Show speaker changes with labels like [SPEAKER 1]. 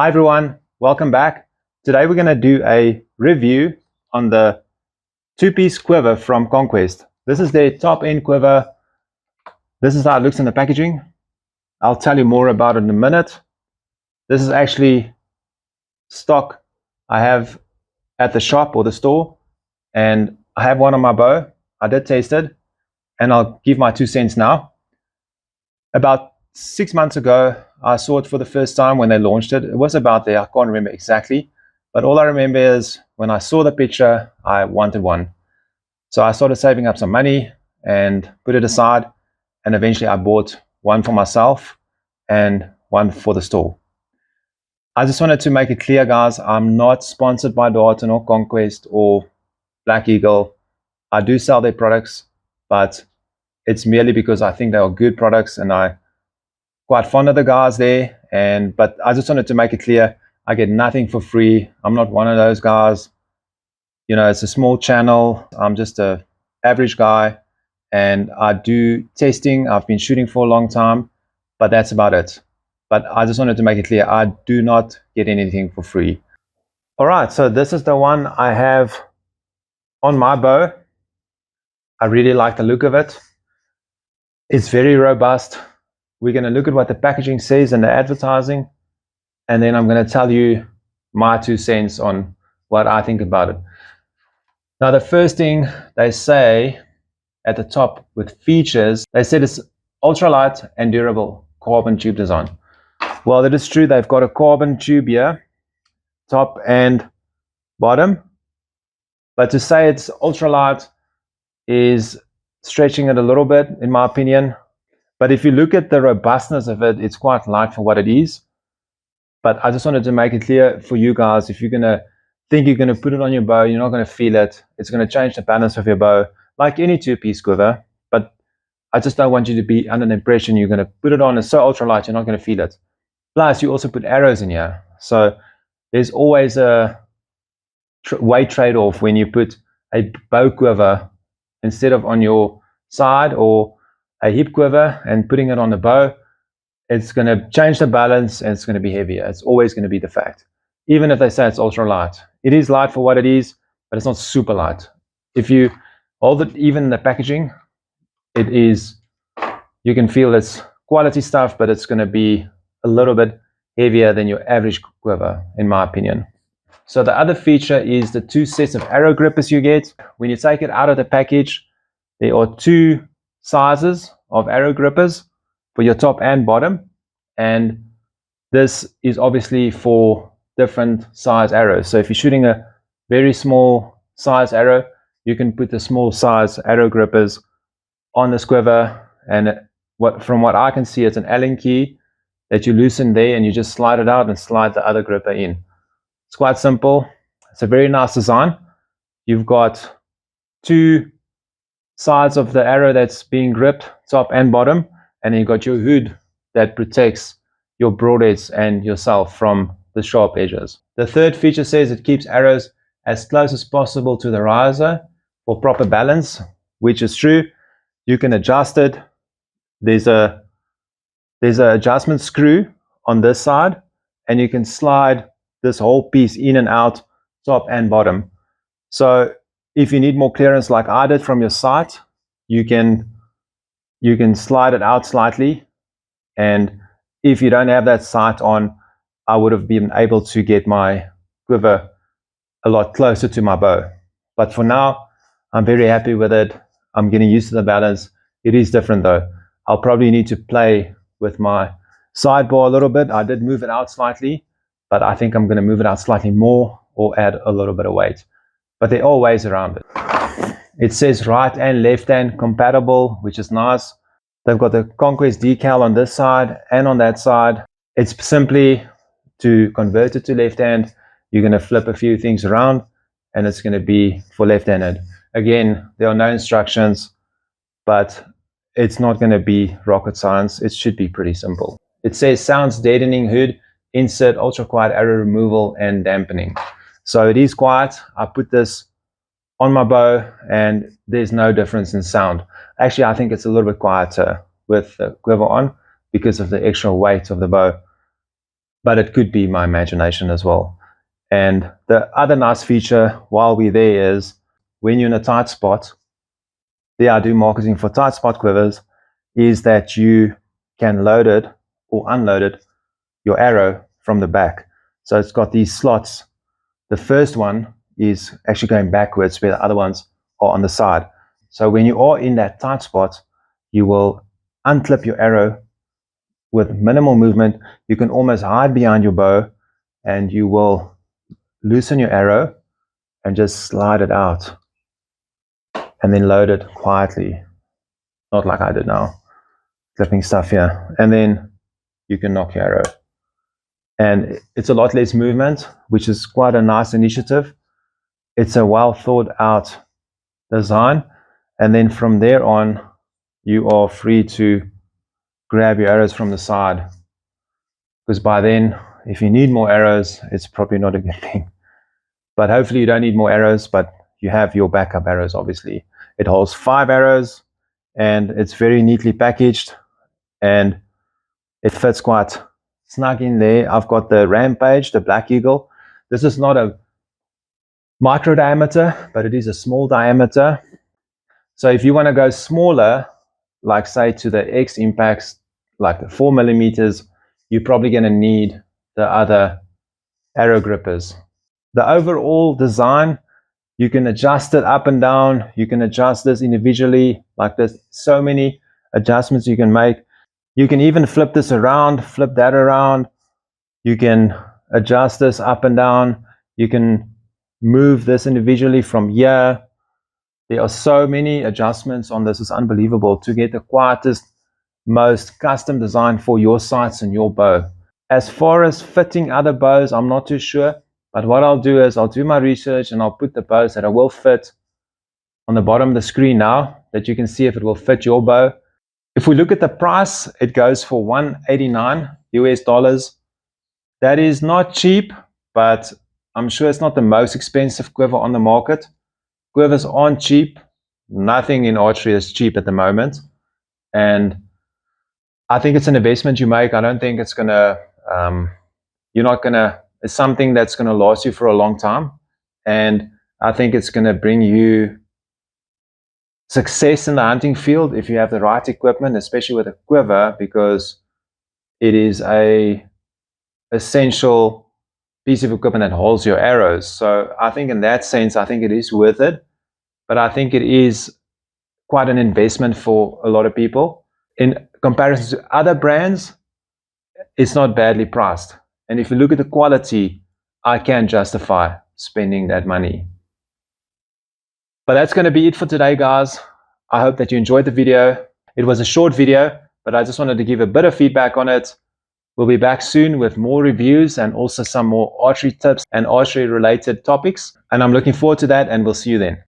[SPEAKER 1] Hi everyone, welcome back. Today we're going to do a review on the two-piece quiver from Conquest. This is their top-end quiver. This is how it looks in the packaging. I'll tell you more about it in a minute. This is actually stock I have at the shop or the store, and I have one on my bow. I did taste it, and I'll give my 2 cents now. About 6 months ago, I saw it for the first time when they launched it. It was about there, I can't remember exactly, but all I remember is when I saw the picture, I wanted one. So I started saving up some money and put it aside, and eventually I bought one for myself and one for the store. I just wanted to make it clear, guys, I'm not sponsored by Darton or Conquest or Black Eagle. I do sell their products, but it's merely because I think they are good products and I'm quite fond of the guys there. But I just wanted to make it clear, I get nothing for free. I'm not one of those guys. You know, it's a small channel. I'm just a average guy, and I do testing. I've been shooting for a long time, but that's about it. But I just wanted to make it clear, I do not get anything for free. All right, so this is the one I have on my bow. I really like the look of it. It's very robust. We're going to look at what the packaging says and the advertising, and then I'm going to tell you my 2 cents on what I think about it. Now, the first thing they say at the top with features, they said it's ultralight and durable carbon tube design. Well, it is true. They've got a carbon tube here, top and bottom, but to say it's ultralight is stretching it a little bit, in my opinion. But if you look at the robustness of it, it's quite light for what it is. But I just wanted to make it clear for you guys, if you're going to think you're going to put it on your bow, you're not going to feel it. It's going to change the balance of your bow, like any two-piece quiver. But I just don't want you to be under the impression you're going to put it on. It's so ultralight, you're not going to feel it. Plus, you also put arrows in here. So there's always a weight trade-off when you put a bow quiver instead of on your side or a hip quiver and putting it on the bow. It's going to change the balance and it's going to be heavier. It's always going to be the fact. Even if they say it's ultra light, it is light for what it is, but it's not super light. If you hold it even in the packaging, it is, you can feel it's quality stuff, but it's going to be a little bit heavier than your average quiver, in my opinion. So the other feature is the 2 sets of arrow grippers you get. When you take it out of the package, there are 2 sizes of arrow grippers for your top and bottom, and this is obviously for different size arrows. So if you're shooting a very small size arrow, you can put the small size arrow grippers on this quiver, and from what I can see, it's an Allen key that you loosen there and you just slide it out and slide the other gripper in. It's quite simple. It's a very nice design. You've got 2 sides of the arrow that's being gripped, top and bottom, and then you've got your hood that protects your broadheads and yourself from the sharp edges. The third feature says it keeps arrows as close as possible to the riser for proper balance, which is true. You can adjust it. There's a adjustment screw on this side, and you can slide this whole piece in and out, top and bottom. So if you need more clearance like I did from your sight, you can slide it out slightly. And if you don't have that sight on, I would have been able to get my quiver a lot closer to my bow. But for now, I'm very happy with it. I'm getting used to the balance. It is different though. I'll probably need to play with my sidebar a little bit. I did move it out slightly, but I think I'm going to move it out slightly more or add a little bit of weight. But there are ways around it. It says right and left hand compatible, which is nice. They've got the Conquest decal on this side and on that side. It's simply to convert it to left hand. You're going to flip a few things around and it's going to be for left-handed. Again, there are no instructions, but it's not going to be rocket science. It should be pretty simple. It says sounds deadening hood, insert ultra quiet arrow removal and dampening. So it is quiet. I put this on my bow and there's no difference in sound. Actually, I think it's a little bit quieter with the quiver on because of the extra weight of the bow. but it could be my imagination as well. And the other nice feature while we're there is when you're in a tight spot, I do marketing for tight spot quivers, is that you can load it or unload it, your arrow, from the back. So it's got these slots. The first one is actually going backwards where the other ones are on the side. So when you are in that tight spot, you will unclip your arrow with minimal movement. You can almost hide behind your bow and you will loosen your arrow and just slide it out and then load it quietly. Not like I did now, clipping stuff here. And then you can nock your arrow. And it's a lot less movement, which is quite a nice initiative. It's a well thought out design. And then from there on, you are free to grab your arrows from the side. Because by then, if you need more arrows, it's probably not a good thing. But hopefully you don't need more arrows, but you have your backup arrows, obviously. It holds 5 arrows and it's very neatly packaged and it fits quite snug in there. I've got the Rampage, the Black Eagle. This is not a micro diameter, but it is a small diameter. So if you want to go smaller, like say to the X impacts, like the 4 millimeters, you're probably going to need the other arrow grippers. The overall design, you can adjust it up and down. You can adjust this individually. Like there's so many adjustments you can make. You can even flip this around, flip that around. You can adjust this up and down. You can move this individually from here. There are so many adjustments on this. It's unbelievable to get the quietest, most custom design for your sights and your bow. As far as fitting other bows, I'm not too sure. But what I'll do is I'll do my research and I'll put the bows that I will fit on the bottom of the screen now, that you can see if it will fit your bow. If we look at the price, it goes for $189 US. That is not cheap, but I'm sure it's not the most expensive quiver on the market. Quivers aren't cheap. Nothing in archery is cheap at the moment. And I think it's an investment you make. I don't think it's it's something that's going to last you for a long time. And I think it's going to bring you success in the hunting field if you have the right equipment, especially with a quiver, because it is a essential piece of equipment that holds your arrows. So I think in that sense, I think it is worth it. But I think it is quite an investment for a lot of people. In comparison to other brands, it's not badly priced. And if you look at the quality, I can justify spending that money. But that's going to be it for today, guys. I hope that you enjoyed the video. It was a short video, but I just wanted to give a bit of feedback on it. We'll be back soon with more reviews and also some more archery tips and archery related topics. And I'm looking forward to that, and we'll see you then.